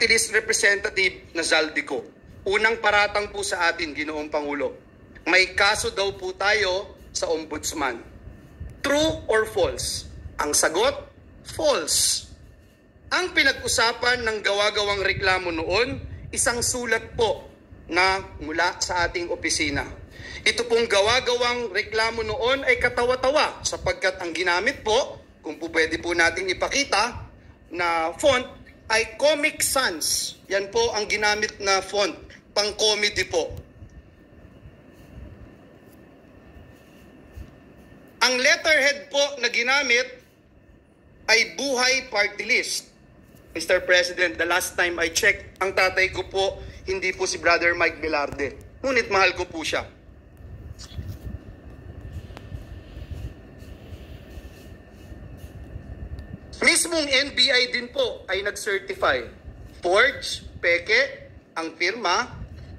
List Representative na Zaldico. Unang paratang po sa atin, Ginoong Pangulo. May kaso daw po tayo sa Ombudsman. True or false? Ang sagot, false. Ang pinag-usapan ng gawa-gawang reklamo noon, isang sulat po na mula sa ating opisina. Ito pong gawa-gawang reklamo noon ay katawa-tawa sapagkat ang ginamit po, kung po pwede po nating ipakita, na font ay Comic Sans. Yan po ang ginamit na font, pang-comedy po. Ang letterhead po na ginamit ay Buhay Party List. Mr. President, the last time I checked, ang tatay ko po, hindi po si Brother Mike Velarde. Ngunit mahal ko po siya. Mismong NBI din po ay nag-certify. Forge, peke, ang firma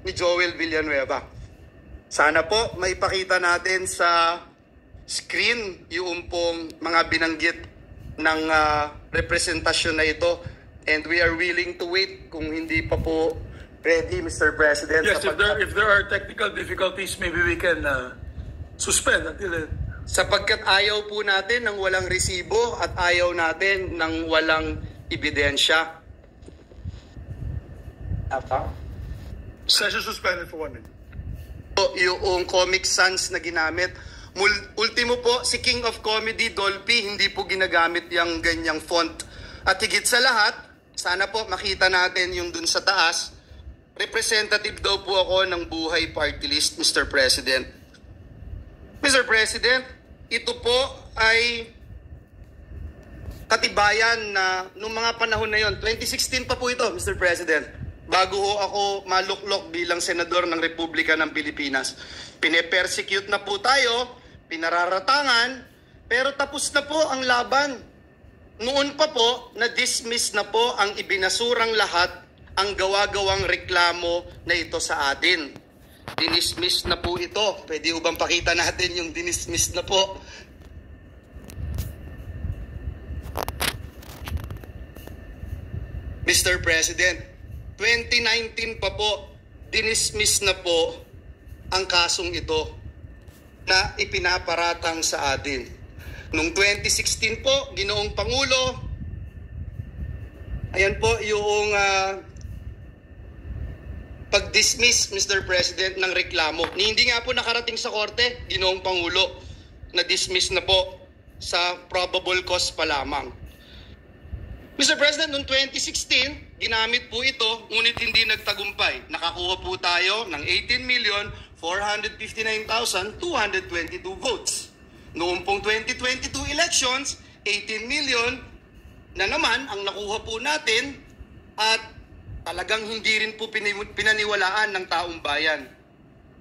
ni Joel Villanueva. Sana po maipakita natin sa screen yung pong mga binanggit ng representasyon na ito. And we are willing to wait kung hindi pa po ready, Mr. President. Yes, if there are technical difficulties, maybe we can suspend until sapagkat ayaw po natin ng walang resibo at ayaw natin ng walang ebidensya. Session suspended for 1 minute. Yung Comic Sans na ginamit. Ultimo po, si King of Comedy, Dolphy, hindi po ginagamit yung ganyang font. At higit sa lahat, sana po makita natin yung dun sa taas, representative daw po ako ng Buhay Party List, Mr. President. Mr. President, ito po ay katibayan na nung mga panahon na yon, 2016 pa po ito, Mr. President, bago ho ako maluklok bilang senador ng Republika ng Pilipinas. Pine-persecute na po tayo, pinararatangan, pero tapos na po ang laban. Noon pa po, na-dismiss na po ang ibinasurang lahat ang gawa-gawang reklamo na ito sa atin. Dinismiss na po ito. Pwede ubang pakita natin yung dinismiss na po. Mr. President, 2019 pa po, dinismiss na po ang kasong ito na ipinaparatang sa atin. Noong 2016 po, Ginoong Pangulo, ayan po yung pag-dismiss, Mr. President, ng reklamo. Hindi nga po nakarating sa korte, Ginoong Pangulo, na-dismiss na po sa probable cause pa lamang. Mr. President, noong 2016, ginamit po ito, ngunit hindi nagtagumpay. Nakakuha po tayo ng 18,459,222 votes. Noong pong 2022 elections, 18 million na naman ang nakuha po natin at talagang hindi rin po pinaniwalaan ng taong bayan.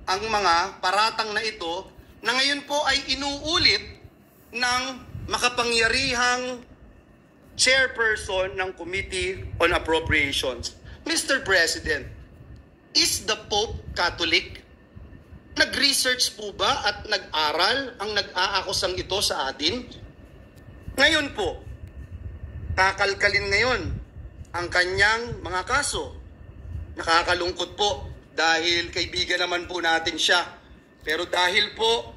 Ang mga paratang na ito na ngayon po ay inuulit ng makapangyarihang chairperson ng Committee on Appropriations. Mr. President, is the Pope Catholic? Nag-research po ba at nag-aral ang nag-aakusang ito sa atin? Ngayon po, kakalkalin ngayon ang kanyang mga kaso. Nakakalungkot po dahil kaibigan naman po natin siya. Pero dahil po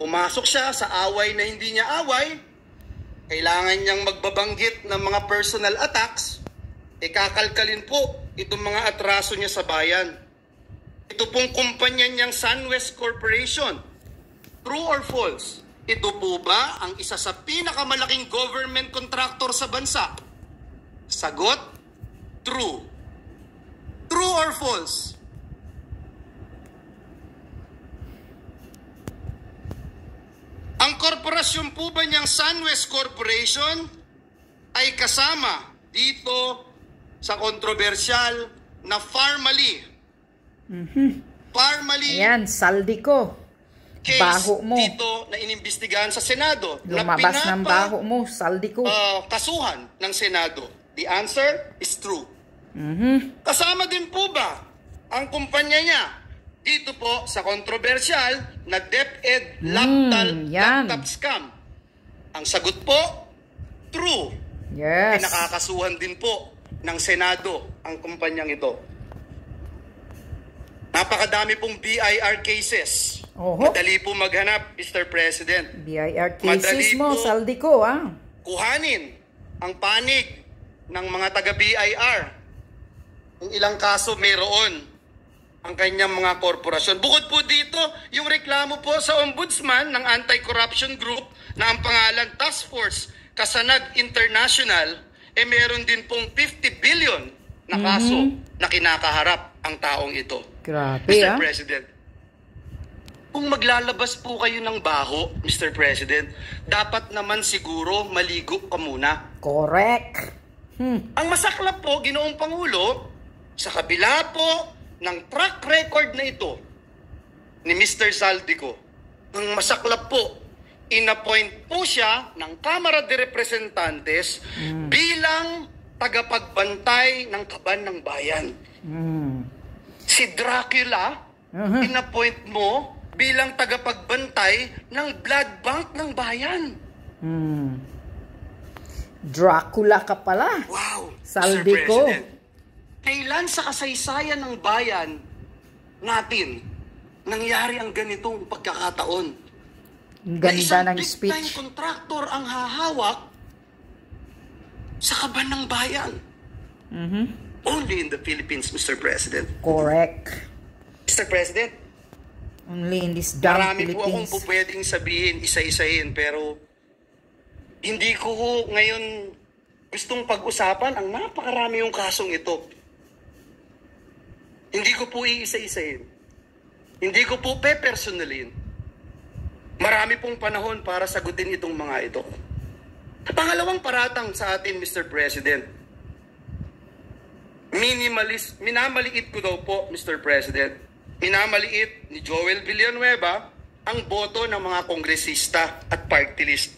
pumasok siya sa away na hindi niya away, kailangan niyang magbabanggit ng mga personal attacks, kakalkalin po itong mga atraso niya sa bayan. Ito pong kumpanya niyang SunWest Corporation. True or false? Ito po ba ang isa sa pinakamalaking government contractor sa bansa? Sagot, true. True or false? Ang korporasyon po ba niyang SunWest Corporation ay kasama dito sa kontrobersyal na Pharmaly? Pharmaly. Ayan, Zaldico. Case baho mo. Dito na inimbestigahan sa Senado. Lumabas ng baho mo, Zaldico. Kasuhan ng Senado. The answer is true. Kasama din po ba ang kumpanya niya dito po sa kontrobersyal na DepEd laptop scam? Ang sagot po, true. Yes. Pinakakasuhan din po ng Senado ang kumpanyang ito. Napakadami pong BIR cases. Oho. Madali po maghanap, Mr. President. BIR cases Madali mo, po Saldico, ah. kuhanin ang panig ng mga taga-BIR. Kung ilang kaso mayroon ang kanyang mga korporasyon. Bukod po dito, yung reklamo po sa ombudsman ng anti-corruption group na ang pangalan Task Force Kasanag International, meron din pong 50 billion na kaso na kinakaharap ang taong ito. Grabe, Mr. ah. President, kung maglalabas po kayo ng baho, Mr. President, dapat naman siguro maligo ka muna. Correct. Ang masaklap po, Ginoong Pangulo, sa kabila po ng track record na ito ni Mr. Saldico, ang masaklap po, inappoint po siya ng Kamara de Representantes bilang tagapagbantay ng kaban ng bayan. Si Dracula, inappoint mo bilang tagapagbantay ng blood bank ng bayan. Dracula ka pala. Wow, Saldico. Mr. President. Kailan sa kasaysayan ng bayan natin nangyari ang ganitong pagkakataon? Ang Na ganda isang ng big-time speech. contractor ang hahawak sa kaban ng bayan. Only in the Philippines, Mr. President. Correct. Mr. President, Only in this damn marami po akong Philippines. pwedeng sabihin, isa-isahin, pero hindi ko ngayon gustong pag-usapan ang napakarami yung kasong ito. Hindi ko po iisa-isahin. Hindi ko po pe-personalin. Marami pong panahon para sagutin itong mga ito. Pangalawang paratang sa atin, Mr. President. Minamaliit ko daw po, Mr. President. Minamaliit ni Joel Villanueva ang boto ng mga kongresista at party list.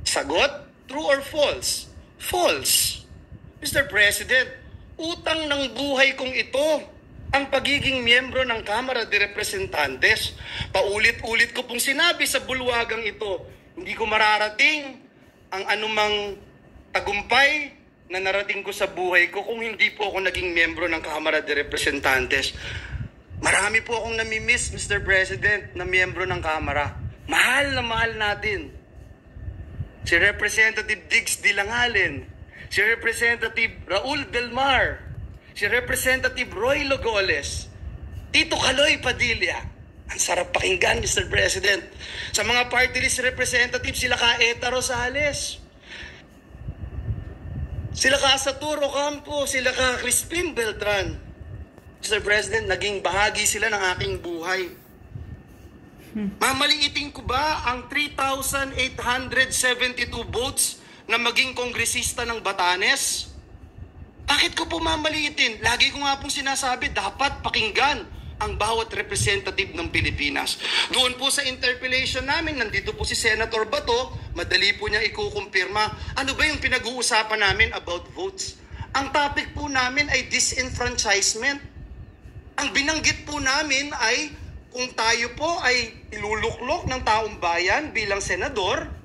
Sagot? True or false? False. Mr. President, utang ng buhay kong ito ang pagiging miyembro ng Kamara de Representantes. Paulit-ulit ko pong sinabi sa bulwagang ito, hindi ko mararating ang anumang tagumpay na narating ko sa buhay ko kung hindi po ako naging miyembro ng Kamara de Representantes. Marami po akong namimiss, Mr. President, na miyembro ng Kamara. Mahal na mahal natin. Si Representative Diggs Dilangalen, si Representative Raul Delmar, si Representative Roy Logoles, Tito Kaloy Padilla. Ang sarap pakinggan, Mr. President. Sa mga party list representatives, sila ka Eta Rosales, sila ka Saturo Campo, sila ka Crispin Beltran. Mr. President, naging bahagi sila ng aking buhay. Mamaliitin ko ba ang 3,872 votes na maging kongresista ng Batanes? Bakit ko po mamaliitin? Lagi ko nga pong sinasabi, dapat pakinggan ang bawat representative ng Pilipinas. Doon po sa interpellation namin, nandito po si Senator Bato, madali po niya ikukumpirma. Ano ba yung pinag-uusapan namin about votes? Ang topic po namin ay disenfranchisement. Ang binanggit po namin ay kung tayo po ay iluluklok ng taong bayan bilang senador,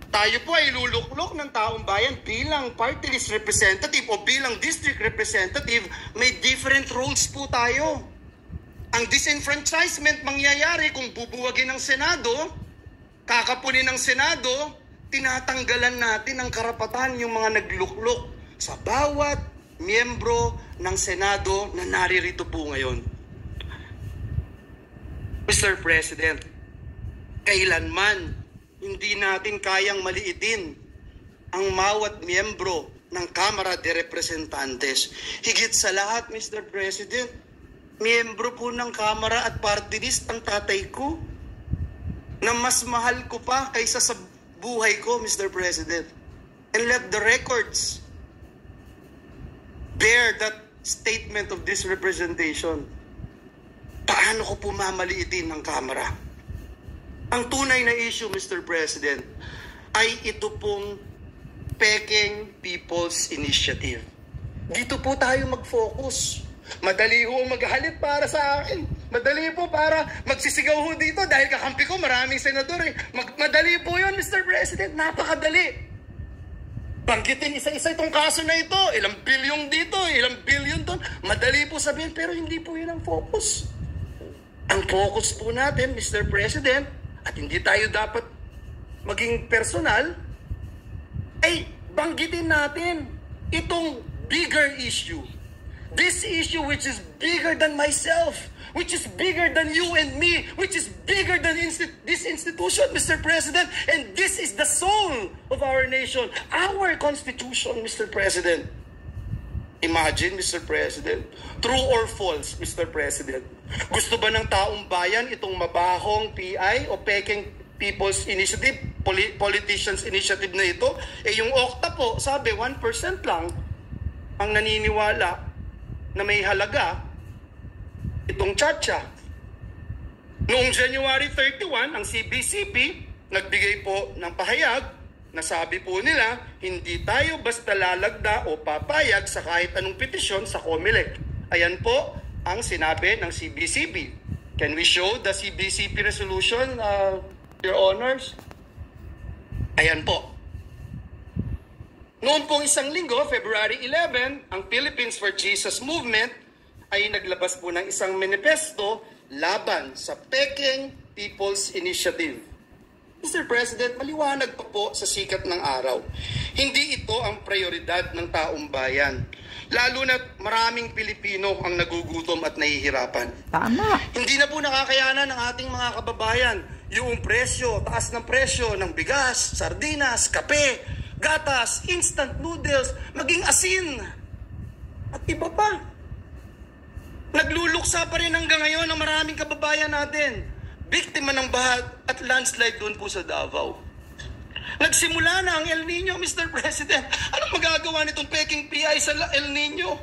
tayo po ay iluluklok ng taong bayan bilang party list representative o bilang district representative, may different roles po tayo. Ang disenfranchisement mangyayari kung bubuwagin ng Senado, kakapunin ng Senado, tinatanggalan natin ang karapatan yung mga nagluklok sa bawat miyembro ng Senado na naririto po ngayon. Mr. President, kailanman hindi natin kayang maliitin ang bawat miyembro ng Kamara de Representantes. Higit sa lahat, Mr. President, miyembro po ng Kamara at party list ang tatay ko na mas mahal ko pa kaysa sa buhay ko, Mr. President. And let the records bear that statement of this representation. Paano ko po mamaliitin ng Kamara? Ang tunay na issue, Mr. President, ay ito pong Peking People's Initiative. Dito po tayo mag-focus. Madali ho maghalit para sa akin. Madali po para magsisigaw ho dito dahil kakampi ko maraming senador. Madali po yun, Mr. President. Napakadali. banggitin isa-isa itong kaso na ito. Ilang bilyon dito, ilang bilyon doon. Madali po sabihin, pero hindi po yun ang focus. Ang focus po natin, Mr. President, at hindi tayo dapat maging personal, ay banggitin natin itong bigger issue. This issue which is bigger than myself, which is bigger than you and me, which is bigger than this institution, Mr. President, and this is the soul of our nation, our Constitution, Mr. President. Imagine, Mr. President, true or false, Mr. President? Gusto ba ng taong bayan itong mabahong PI o peking People's Initiative, Politicians Initiative na ito? Yung OCTA po, sabi 1% lang ang naniniwala na may halaga itong tsa-tsa. Noong January 31, ang CBCP nagbigay po ng pahayag na sabi po nila, hindi tayo basta lalagda o papayag sa kahit anong petisyon sa COMELEC. Ayan po ang sinabi ng CBCP. Can we show the CBCP resolution, Your Honors? Ayan po. Noong pong isang linggo, February 11, ang Philippines for Jesus Movement ay naglabas po ng isang manifesto laban sa Peking People's Initiative. Mr. President, maliwanag pa po sa sikat ng araw. Hindi ito ang prioridad ng taong bayan. Lalo na't maraming Pilipino ang nagugutom at nahihirapan. Tama. Hindi na po nakakayanan ng ating mga kababayan yung presyo, taas ng presyo ng bigas, sardinas, kape, gatas, instant noodles, maging asin, at iba pa. Nagluluksa pa rin hanggang ngayon ang maraming kababayan natin. Biktima ng baha at landslide doon po sa Davao. Nagsimula na ang El Nino, Mr. President. Anong magagawa nitong Peking PI sa El Nino?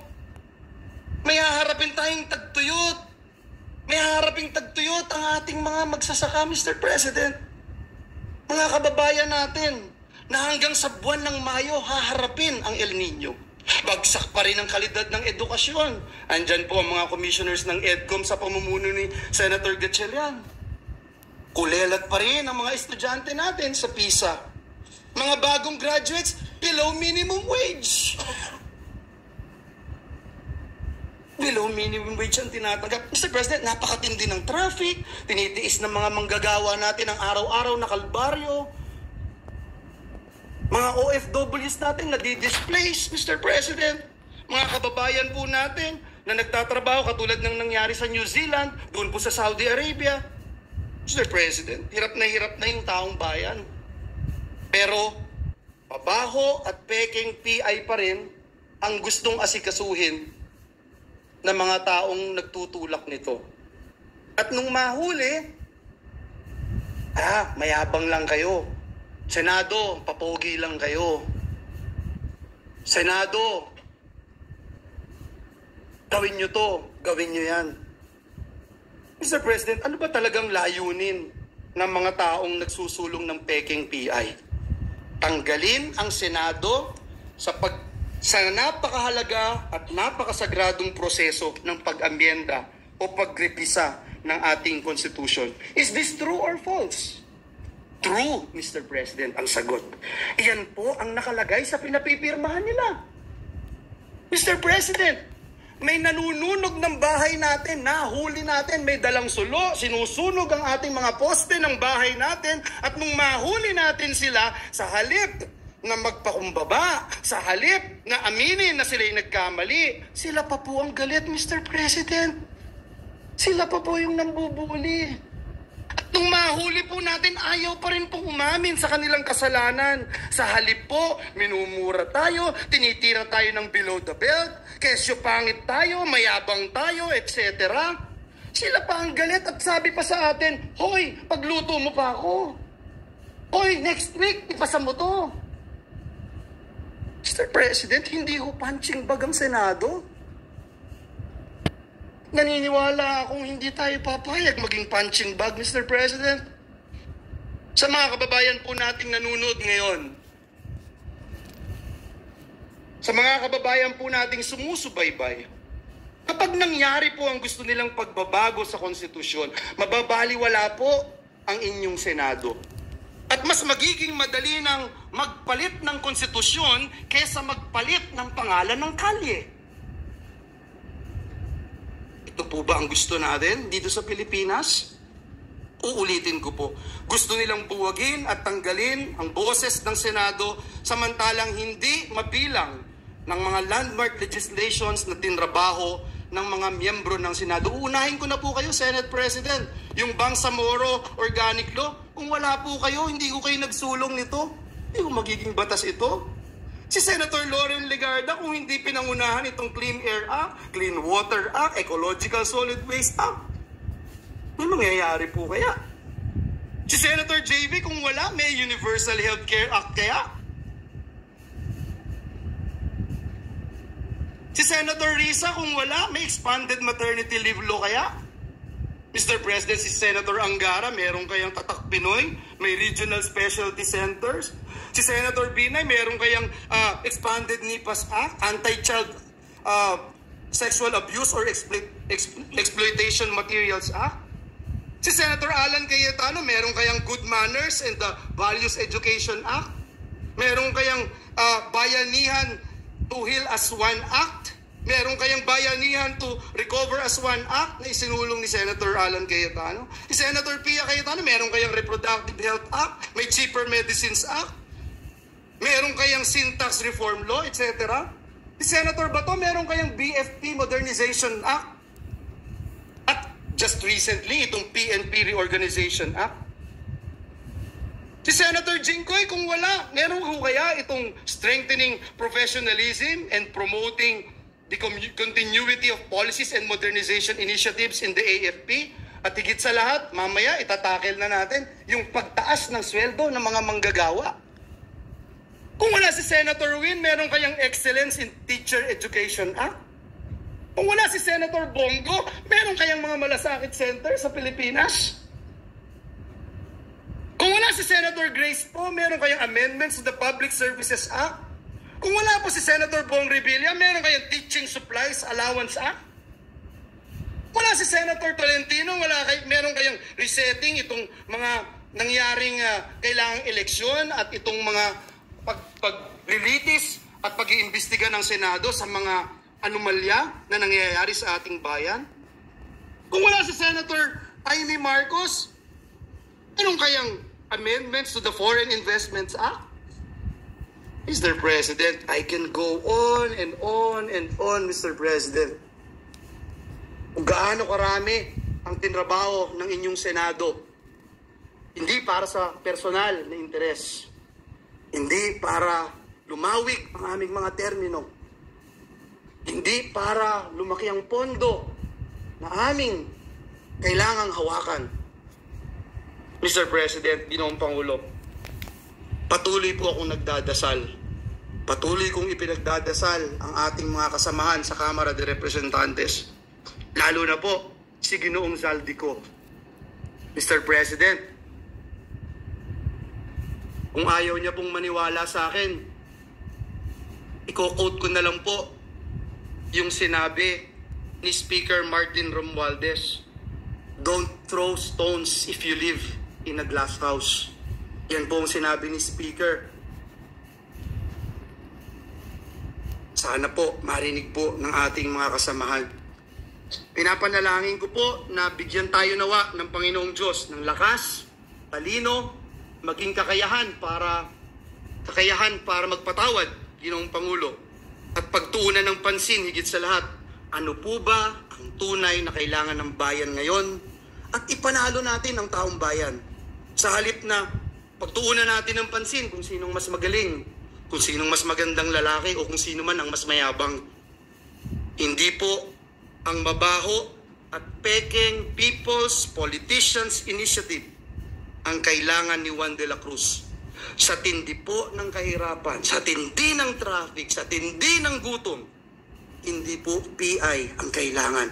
May haharapin tayong tagtuyot. May haharaping tagtuyot ang ating mga magsasaka, Mr. President. Mga kababayan natin na hanggang sa buwan ng Mayo haharapin ang El Nino. Bagsak pa rin ang kalidad ng edukasyon. Andyan po ang mga commissioners ng EDCOM sa pamumuno ni Senator Gatchalian. Kulelat pa rin ang mga estudyante natin sa PISA. Mga bagong graduates, below minimum wage. Below minimum wage ang tinatanggap. Mr. President, napakatindi ng traffic. Tinitiis ng mga manggagawa natin ang araw-araw na kalbaryo. Mga OFWs natin na di-displace, Mr. President. Mga kababayan po natin na nagtatrabaho katulad ng nangyari sa New Zealand, doon po sa Saudi Arabia. Mr. President, hirap na yung taong bayan. Pero, pabaho at peking PI pa rin ang gustong asikasuhin ng mga taong nagtutulak nito. At nung mahuli, mayabang lang kayo. Senado, papogi lang kayo. Senado, gawin nyo to, gawin nyo yan. Mr. President, ano ba talagang layunin ng mga taong nagsusulong ng Peking PI? Tanggalin ang Senado sa napakahalaga at napakasagradong proseso ng pag-amyenda o pagrepisa ng ating Constitution. Is this true or false? True, Mr. President, ang sagot. Iyan po ang nakalagay sa pinapipirmahan nila. Mr. President, may nanununog ng bahay natin, nahuli natin, may dalang sulo, sinusunog ang ating mga poste ng bahay natin, at nung mahuli natin sila, sa halip na magpakumbaba, sa halip na aminin na sila'y nagkamali, sila pa po ang galit, Mr. President. Sila pa po yung nambubuli. At nung mahuli po natin, ayaw pa rin pong umamin sa kanilang kasalanan. Sa halip po, minumura tayo, tinitira tayo ng below the belt, kesyo pangit tayo, mayabang tayo, etc. Sila pa ang galit at sabi pa sa atin, hoy, pagluto mo pa ako. Hoy, next week, ipasa mo to. Mr. President, hindi ho punching bag ang Senado. Naniniwala akong hindi tayo papayag maging punching bag, Mr. President. Sa mga kababayan po nating nanonood ngayon, sa mga kababayan po nating sumusubaybay, kapag nangyari po ang gusto nilang pagbabago sa konstitusyon, mababaliwala po ang inyong Senado. At mas magiging madali ng magpalit ng konstitusyon kaysa magpalit ng pangalan ng kalye. Ito po ba ang gusto natin dito sa Pilipinas? Uulitin ko po. Gusto nilang buwagin at tanggalin ang boses ng Senado samantalang hindi mabilang ng mga landmark legislations na tinrabaho ng mga miyembro ng Senado. Uunahin ko na po kayo, Senate President. Yung Bangsamoro Organic Law, kung wala po kayo, hindi ko kayo nagsulong nito, hindi ko magiging batas ito. Si Senator Loren Legarda, kung hindi pinangunahan itong Clean Air Act, Clean Water Act, Ecological Solid Waste Act, may mangyayari po kaya? Si Senator JV, kung wala, may Universal Healthcare Act kaya? Si Senator Risa, kung wala, may Expanded Maternity Leave Law kaya? Mr. President, si Senator Angara, meron kayang Tatak Pinoy, may Regional Specialty Centers. Si Senator Binay, meron kayang Expanded NIPAS Act, Anti-Child Sexual Abuse or Exploitation Materials Act. Si Senator Alan Cayetano, meron kayang Good Manners and the Values Education Act. Meron kayang Bayanihan to Heal as One Act. Meron kayang Bayanihan to Recover as One Act na isinulong ni Senator Alan Cayetano. Si Senator Pia Cayetano, meron kayang Reproductive Health Act, may Cheaper Medicines Act, meron kayang Syntax Reform Law, etc. Si Senator Bato, meron kayang BFP Modernization Act. At just recently, itong PNP Reorganization Act. Si Senator Jinggoy, kung wala, meron ko kaya itong Strengthening Professionalism and Promoting the Continuity of Policies and Modernization Initiatives in the AFP. At higit sa lahat, mamaya itatakel na natin yung pagtaas ng sweldo ng mga manggagawa. Kung wala si Senator Win, meron kayang Excellence in Teacher Education Act. Kung wala si Senator Bongo, meron kayang mga malasakit center sa Pilipinas. Kung wala si Senator Grace po, meron kayang amendments to the Public Services Act. Kung wala po si Senator Bong Revilla, meron kayang Teaching Supplies Allowance Act. Wala si Senator Tolentino, meron kayang resetting itong mga nangyaring kailangang eleksyon at itong mga paglilitis at pag-iimbestiga ng Senado sa mga anomalya na nangyayari sa ating bayan. Kung wala si Senator Amy Marcos, meron kayang amendments to the Foreign Investments Act. Mr. President, I can go on and on and on, Mr. President. Kung gaano karami ang tinrabaho ng inyong Senado, hindi para sa personal na interes, hindi para lumawig ang aming mga termino, hindi para lumaki ang pondo na aming kailangang hawakan. Mr. President, Ginoong Pangulo, patuloy po akong nagdadasal. Patuloy kong ipinagdadasal ang ating mga kasamahan sa Kamara de Representantes. Lalo na po si Ginoong Zaldico. Mr. President, kung ayaw niya pong maniwala sa akin, i-quote ko na lang po yung sinabi ni Speaker Martin Romualdez. Don't throw stones if you live in a glass house. Yan po ang sinabi ni Speaker. Sana po marinig po ng ating mga kasamahan. Pinapanalangin ko po na bigyan tayo nawa ng Panginoong Diyos ng lakas, talino, maging kakayahan para magpatawad, Ginoong Pangulo. At pagtuunan ng pansin higit sa lahat, ano po ba ang tunay na kailangan ng bayan ngayon? At ipanalo natin ang taong bayan. Sa halip na pagtuunan natin ng pansin kung sinong mas magaling, kung sinong mas magandang lalaki o kung sino man ang mas mayabang. Hindi po ang mabaho at peking People's Politicians Initiative ang kailangan ni Juan de la Cruz. Sa tindi po ng kahirapan, sa tindi ng traffic, sa tindi ng gutom, hindi po PI ang kailangan.